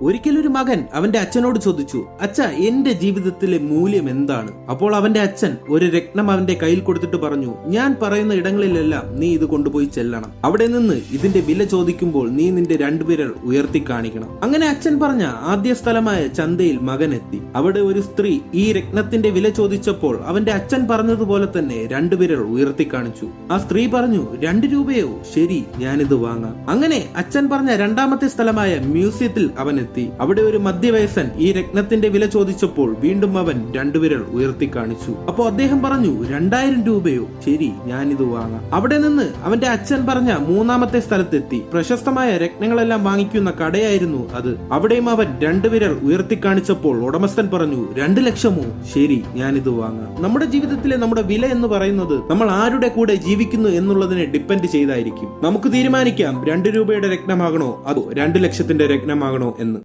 ഒരിക്കലൊരു മകൻ അവന്റെ അച്ഛനോട് ചോദിച്ചു, അച്ഛ, എന്റെ ജീവിതത്തിലെ മൂല്യം എന്താണ്? അപ്പോൾ അവന്റെ അച്ഛൻ ഒരു രത്നം അവന്റെ കയ്യിൽ കൊടുത്തിട്ട് പറഞ്ഞു, ഞാൻ പറയുന്ന ഇടങ്ങളിലെല്ലാം നീ ഇത് കൊണ്ടുപോയി ചെല്ലണം. അവിടെ നിന്ന് ഇതിന്റെ വില ചോദിക്കുമ്പോൾ നീ നിന്റെ രണ്ടുവിരൽ ഉയർത്തി കാണിക്കണം. അങ്ങനെ അച്ഛൻ പറഞ്ഞ ആദ്യ സ്ഥലമായ ചന്തയിൽ മകൻ എത്തി. അവിടെ ഒരു സ്ത്രീ ഈ രത്നത്തിന്റെ വില ചോദിച്ചപ്പോൾ അവന്റെ അച്ഛൻ പറഞ്ഞതുപോലെ തന്നെ രണ്ടുവിരൽ ഉയർത്തി കാണിച്ചു. ആ സ്ത്രീ പറഞ്ഞു, 2 രൂപയോ? ശരി, ഞാനിത് വാങ്ങാം. അങ്ങനെ അച്ഛൻ പറഞ്ഞ രണ്ടാമത്തെ സ്ഥലമായ മ്യൂസിയത്തിൽ അവൻ എത്തി. അവിടെ ഒരു മധ്യവയസ്സൻ ഈ രത്നത്തിന്റെ വില ചോദിച്ചപ്പോൾ വീണ്ടും അവൻ രണ്ടുവിരൽ ഉയർത്തി കാണിച്ചു. അപ്പോ അദ്ദേഹം പറഞ്ഞു, 2000 രൂപയോ? ശരി, ഞാനിത് വാങ്ങാം. അവിടെ നിന്ന് അവന്റെ അച്ഛൻ പറഞ്ഞ മൂന്നാമത്തെ സ്ഥലത്തെത്തി. പ്രശസ്തമായ രത്നങ്ങളെല്ലാം വാങ്ങിക്കുന്ന കടയായിരുന്നു അത്. അവിടെയും അവൻ രണ്ടുവിരൽ ഉയർത്തി കാണിച്ചപ്പോൾ ഉടമസ്ഥൻ പറഞ്ഞു, 2 ലക്ഷമോ? ശരി, ഞാനിത് വാങ്ങാം. നമ്മുടെ ജീവിതത്തിലെ നമ്മുടെ വില എന്ന് പറയുന്നത് നമ്മൾ ആരുടെ കൂടെ ജീവിക്കുന്നു എന്നുള്ളതിനെ ഡിപ്പെൻഡ് ചെയ്തായിരിക്കും. നമുക്ക് തീരുമാനിക്കാം 2 രൂപയുടെ രത്നമാകണോ അതോ 2 ലക്ഷത്തിന്റെ രത്നമാകണോ എന്ന്.